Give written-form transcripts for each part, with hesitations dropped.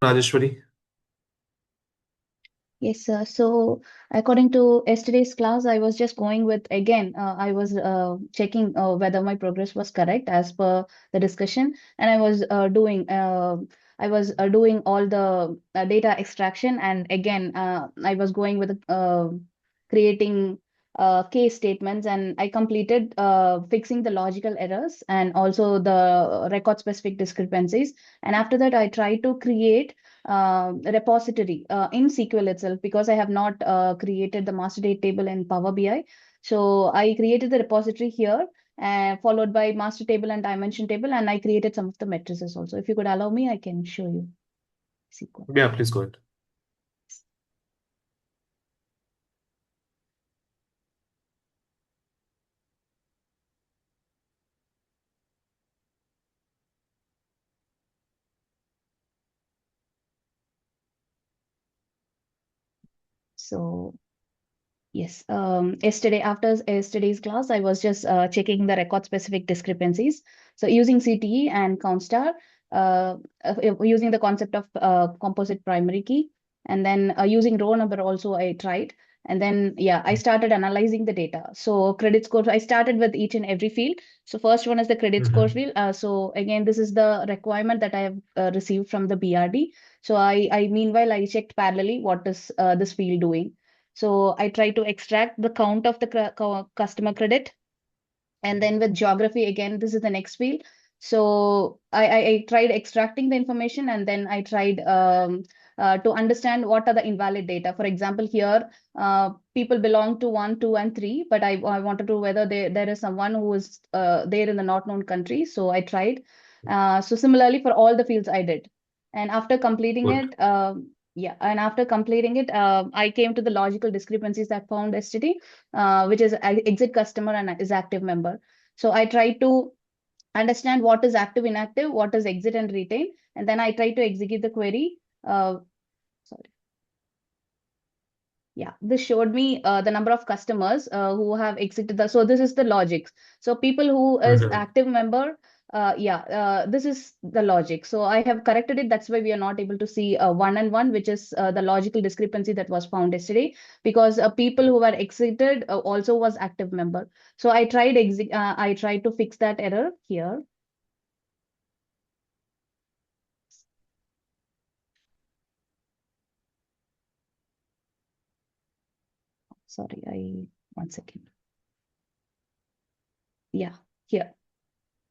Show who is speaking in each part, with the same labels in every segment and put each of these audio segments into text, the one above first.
Speaker 1: Rajeshwari.
Speaker 2: Yes, sir. So according to yesterday's class, I was just going with again, I was checking whether my progress was correct as per the discussion, and I was doing all the data extraction, and again, I was going with creating case statements, and I completed fixing the logical errors and also the record specific discrepancies. And after that, I tried to create repository in SQL itself because I have not created the master data table in Power BI. So I created the repository here, followed by master table and dimension table, and I created some of the matrices also. If you could allow me, I can show you SQL.
Speaker 1: Yeah, please go ahead.
Speaker 2: So yes, after yesterday's class, I was just checking the record specific discrepancies. So using CTE and CountStar, using the concept of composite primary key, and then using row number also I tried. And then, yeah, I started analyzing the data. So credit score, I started with each and every field. So first one is the credit score
Speaker 1: Mm-hmm.
Speaker 2: field. So again, this is the requirement that I have received from the BRD. So meanwhile, I checked parallelly what is this field doing. So I try to extract the count of the customer credit. And then with geography, again, this is the next field. So I tried extracting the information, and then I tried to understand what are the invalid data. For example, here, people belong to 1, 2, and 3, but I wanted to whether there is someone who is there in the not known country. So I tried. So similarly, for all the fields I did. And after completing
Speaker 1: Good.
Speaker 2: it, yeah, and after completing it, I came to the logical discrepancies that found yesterday, which is exit customer and is active member. So I try to understand what is active, inactive, what is exit and retain, and then I try to execute the query. Sorry. Yeah, this showed me the number of customers who have exited the. So this is the logic. So people who is
Speaker 1: Mm-hmm.
Speaker 2: active member, this is the logic. So I have corrected it. That's why we are not able to see one and one, which is the logical discrepancy that was found yesterday, because people who were exited also was active member. So I tried to fix that error here. Sorry, I one second. Yeah, here.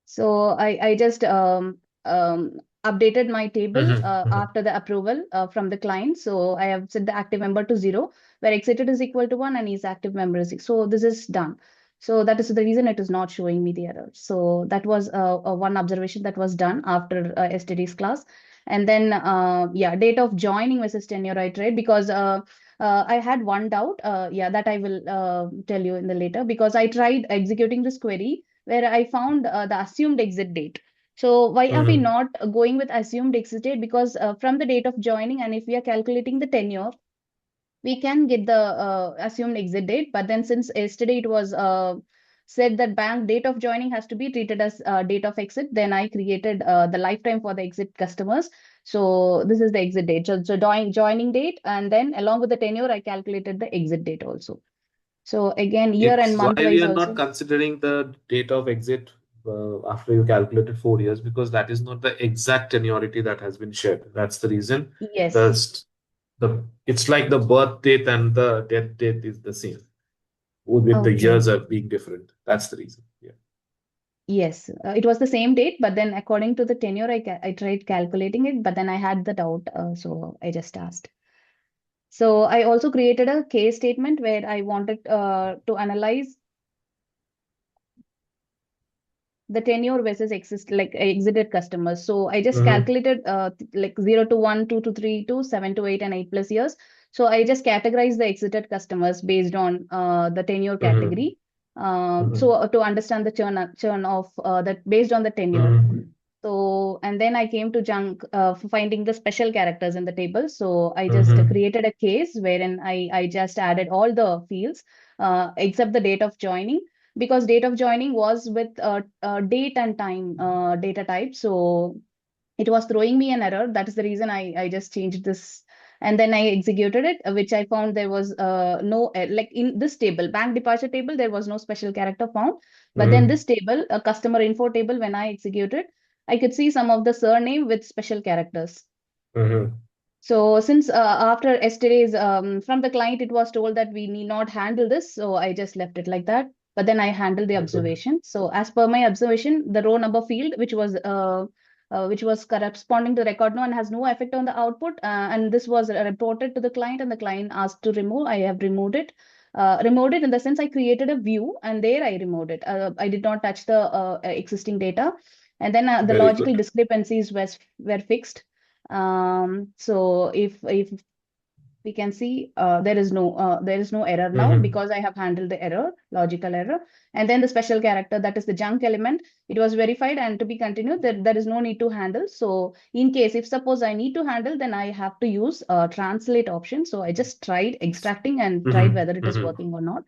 Speaker 2: So I just updated my table
Speaker 1: Mm-hmm.
Speaker 2: after the approval from the client. So I have set the active member to 0, where exited is equal to 1 and his active member is 6. So this is done. So that is the reason it is not showing me the error. So that was one observation that was done after yesterday's class. And then, yeah, date of joining versus tenure I tried because I had one doubt. Yeah, that I will tell you in the later, because I tried executing this query where I found the assumed exit date. So why are we
Speaker 1: Mm-hmm.
Speaker 2: not going with assumed exit date? Because from the date of joining, and if we are calculating the tenure, we can get the assumed exit date. But then since yesterday it was said that bank date of joining has to be treated as date of exit, then I created the lifetime for the exit customers. So this is the exit date. So joining date, and then along with the tenure, I calculated the exit date also. So again, year and
Speaker 1: It's why
Speaker 2: month
Speaker 1: we
Speaker 2: wise
Speaker 1: are not
Speaker 2: also.
Speaker 1: considering the date of exit after you calculated 4 years, because that is not the exact tenuity that has been shared. That's the reason.
Speaker 2: Yes.
Speaker 1: The st- the It's like the birth date and the death date is the same, with the
Speaker 2: Okay.
Speaker 1: years are being different. That's the reason. Yeah.
Speaker 2: Yes, it was the same date, but then according to the tenure, I tried calculating it, but then I had the doubt, so I just asked. So I also created a case statement where I wanted to analyze the tenure versus exited customers. So I just
Speaker 1: Mm-hmm.
Speaker 2: calculated like 0 to 1, 2 to 3 to 7 to 8 and 8 plus years. So I just categorized the exited customers based on the tenure
Speaker 1: Mm-hmm.
Speaker 2: category. To understand the churn of that based on the tenure.
Speaker 1: Mm-hmm.
Speaker 2: So, and then I came to junk for finding the special characters in the table. So I just
Speaker 1: Mm-hmm.
Speaker 2: created a case wherein I just added all the fields except the date of joining, because date of joining was with date and time data type. So it was throwing me an error. That is the reason I just changed this. And then I executed it, which I found there was no, like in this table, bank departure table, there was no special character found. But then
Speaker 1: Mm-hmm.
Speaker 2: this table, a customer info table, when I executed, I could see some of the surname with special characters.
Speaker 1: Mm-hmm.
Speaker 2: So since after yesterday's from the client, it was told that we need not handle this, so I just left it like that. But then I handled the
Speaker 1: Good.
Speaker 2: observation. So as per my observation, the row number field, which was corresponding to record now and has no effect on the output, and this was reported to the client, and the client asked to remove. I have removed it. Removed it in the sense I created a view, and there I removed it. I did not touch the existing data, and then the
Speaker 1: Very
Speaker 2: logical
Speaker 1: good.
Speaker 2: discrepancies were fixed. So if we can see, there is no error now
Speaker 1: Mm-hmm.
Speaker 2: because I have handled the error, logical error. And then the special character, that is the junk element, it was verified and to be continued, there is no need to handle. So in case, if suppose I need to handle, then I have to use a translate option. So I just tried extracting and tried
Speaker 1: Mm-hmm.
Speaker 2: whether it is
Speaker 1: Mm-hmm.
Speaker 2: working or not.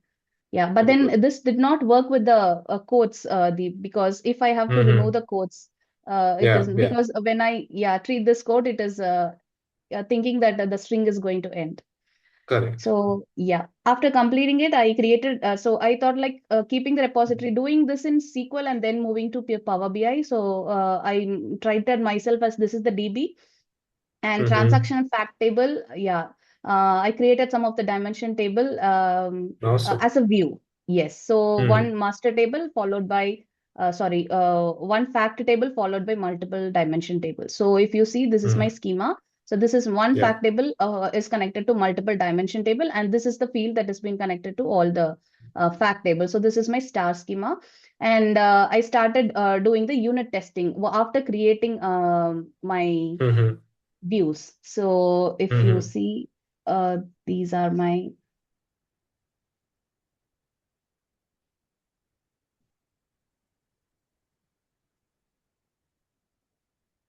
Speaker 2: Yeah, but
Speaker 1: Very
Speaker 2: then
Speaker 1: good.
Speaker 2: this did not work with the quotes, because if I have to remove
Speaker 1: Mm-hmm.
Speaker 2: the quotes, it
Speaker 1: Yeah,
Speaker 2: is
Speaker 1: yeah,
Speaker 2: because when I, yeah, treat this code, it is thinking that the string is going to end.
Speaker 1: correct.
Speaker 2: So yeah, after completing it, I created, so I thought like keeping the repository, doing this in SQL and then moving to Power BI. So I tried that myself as this is the DB and
Speaker 1: Mm-hmm.
Speaker 2: transaction fact table. Yeah, I created some of the dimension table
Speaker 1: Awesome.
Speaker 2: as a view. Yes, so
Speaker 1: Mm-hmm.
Speaker 2: one master table followed by, one fact table followed by multiple dimension tables. So if you see, this is my
Speaker 1: Mm-hmm.
Speaker 2: schema. So this is one
Speaker 1: Yeah.
Speaker 2: fact table is connected to multiple dimension table, and this is the field that has been connected to all the fact table. So this is my star schema, and I started doing the unit testing after creating my
Speaker 1: Mm-hmm.
Speaker 2: views. So if you
Speaker 1: Mm-hmm.
Speaker 2: see, these are my,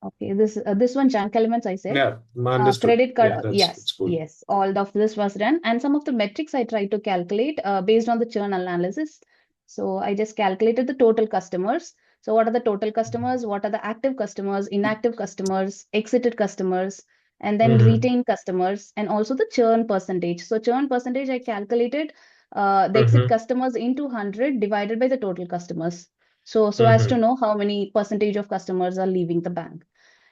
Speaker 2: okay, this one junk elements I said.
Speaker 1: Yeah, understood.
Speaker 2: Credit card,
Speaker 1: Yeah, that's
Speaker 2: yes,
Speaker 1: good.
Speaker 2: yes, all of this was done. And some of the metrics I tried to calculate based on the churn analysis. So I just calculated the total customers. So what are the total customers? What are the active customers, inactive customers, exited customers, and then
Speaker 1: Mm-hmm.
Speaker 2: retained customers, and also the churn percentage. So churn percentage, I calculated the exit
Speaker 1: Mm-hmm.
Speaker 2: customers into 100 divided by the total customers. So as to
Speaker 1: Mm-hmm.
Speaker 2: know how many percentage of customers are leaving the bank.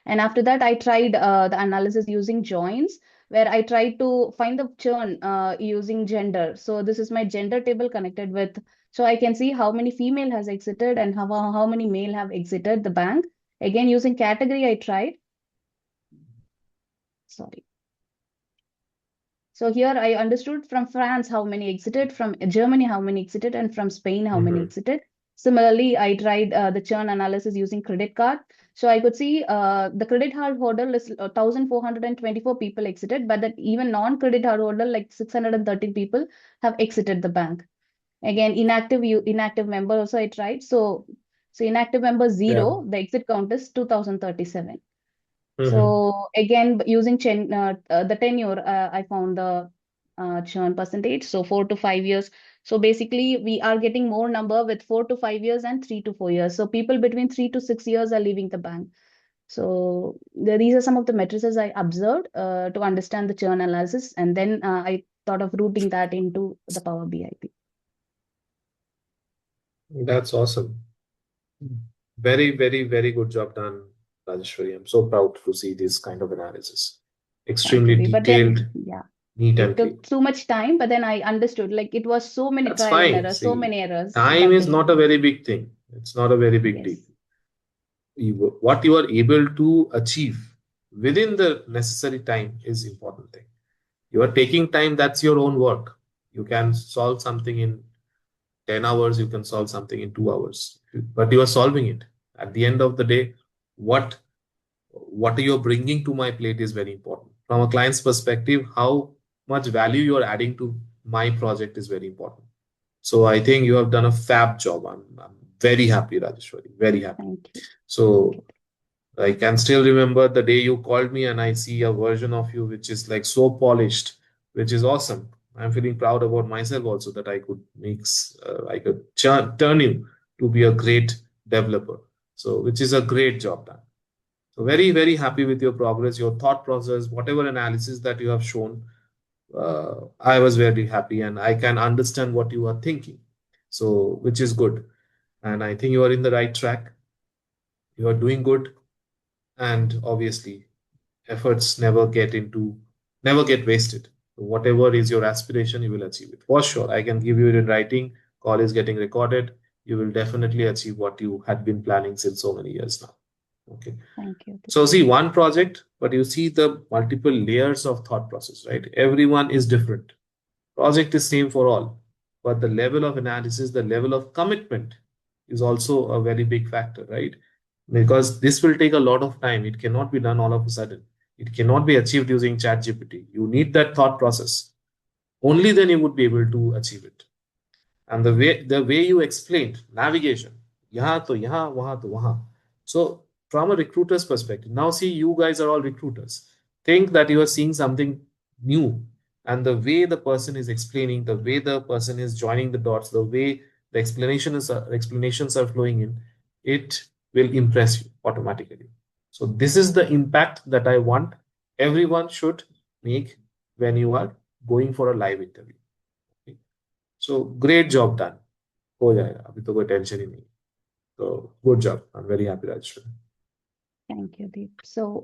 Speaker 2: And after that, I tried the analysis using joins, where I tried to find the churn using gender. So this is my gender table connected with, so I can see how many female has exited and how many male have exited the bank. Again, using category, I tried. Sorry. So here I understood from France how many exited, from Germany how many exited, and from Spain how many
Speaker 1: Mm-hmm.
Speaker 2: exited. Similarly, I tried the churn analysis using credit card. So I could see the credit card holder is 1,424 people exited, but that even non-credit card holder like 630 people have exited the bank. Again, inactive member also I tried. So inactive member
Speaker 1: Yeah.
Speaker 2: zero, the exit count is 2,037.
Speaker 1: Mm-hmm.
Speaker 2: So again, using the tenure, I found the churn percentage. So 4 to 5 years. So basically, we are getting more number with 4 to 5 years and 3 to 4 years. So people between 3 to 6 years are leaving the bank. So these are some of the matrices I observed to understand the churn analysis, and then I thought of routing that into the Power BI.
Speaker 1: That's awesome. Very, very, very good job done, Rajeshwari. I'm so proud to see this kind of analysis.
Speaker 2: Thank you,
Speaker 1: Extremely
Speaker 2: B. But
Speaker 1: detailed,
Speaker 2: then, yeah,
Speaker 1: neat
Speaker 2: it
Speaker 1: and clean.
Speaker 2: took too much time. But then I understood, like it was so many
Speaker 1: That's
Speaker 2: trial and
Speaker 1: fine.
Speaker 2: errors, so
Speaker 1: See,
Speaker 2: many errors.
Speaker 1: time
Speaker 2: But
Speaker 1: is
Speaker 2: then,
Speaker 1: not a very big thing. It's not a very big deal.
Speaker 2: yes,
Speaker 1: What you are able to achieve within the necessary time is important thing. You are taking time, that's your own work. You can solve something in 10 hours, you can solve something in 2 hours, but you are solving it. At the end of the day, what what you're bringing to my plate is very important. From a client's perspective, how much value you're adding to my project is very important. So I think you have done a fab job. I'm very happy, Rajeshwari, very happy.
Speaker 2: thank you. Thank
Speaker 1: So
Speaker 2: you.
Speaker 1: I can still remember the day you called me and I see a version of you which is like so polished, which is awesome. I'm feeling proud about myself also that I could I could turn you to be a great developer. So, which is a great job done. So very, very happy with your progress, your thought process, whatever analysis that you have shown. I was very happy and I can understand what you are thinking. So, which is good. And I think you are in the right track. You are doing good. And obviously, efforts never get wasted. So whatever is your aspiration, you will achieve it. For sure. I can give you it in writing. Call is getting recorded. You will definitely achieve what you had been planning since so many years now. Okay.
Speaker 2: Thank you, Deep.
Speaker 1: So see one project, but you see the multiple layers of thought process, right? Everyone is different. Project is same for all, but the level of analysis, the level of commitment is also a very big factor, right? Because this will take a lot of time. It cannot be done all of a sudden. It cannot be achieved using ChatGPT. You need that thought process. Only then you would be able to achieve it. And the way you explained navigation, yahan to yahan, wahan to wahan. So from a recruiter's perspective, now see you guys are all recruiters. Think that you are seeing something new, and the way the person is explaining, the way the person is joining the dots, the way the explanations are flowing in, it will impress you automatically. So this is the impact that I want everyone should make when you are going for a live interview. Okay? So great job done. हो जाएगा अभी तो कोई tension ही नहीं तो good job I am very happy Rajeshwari
Speaker 2: Thank you, Deep. So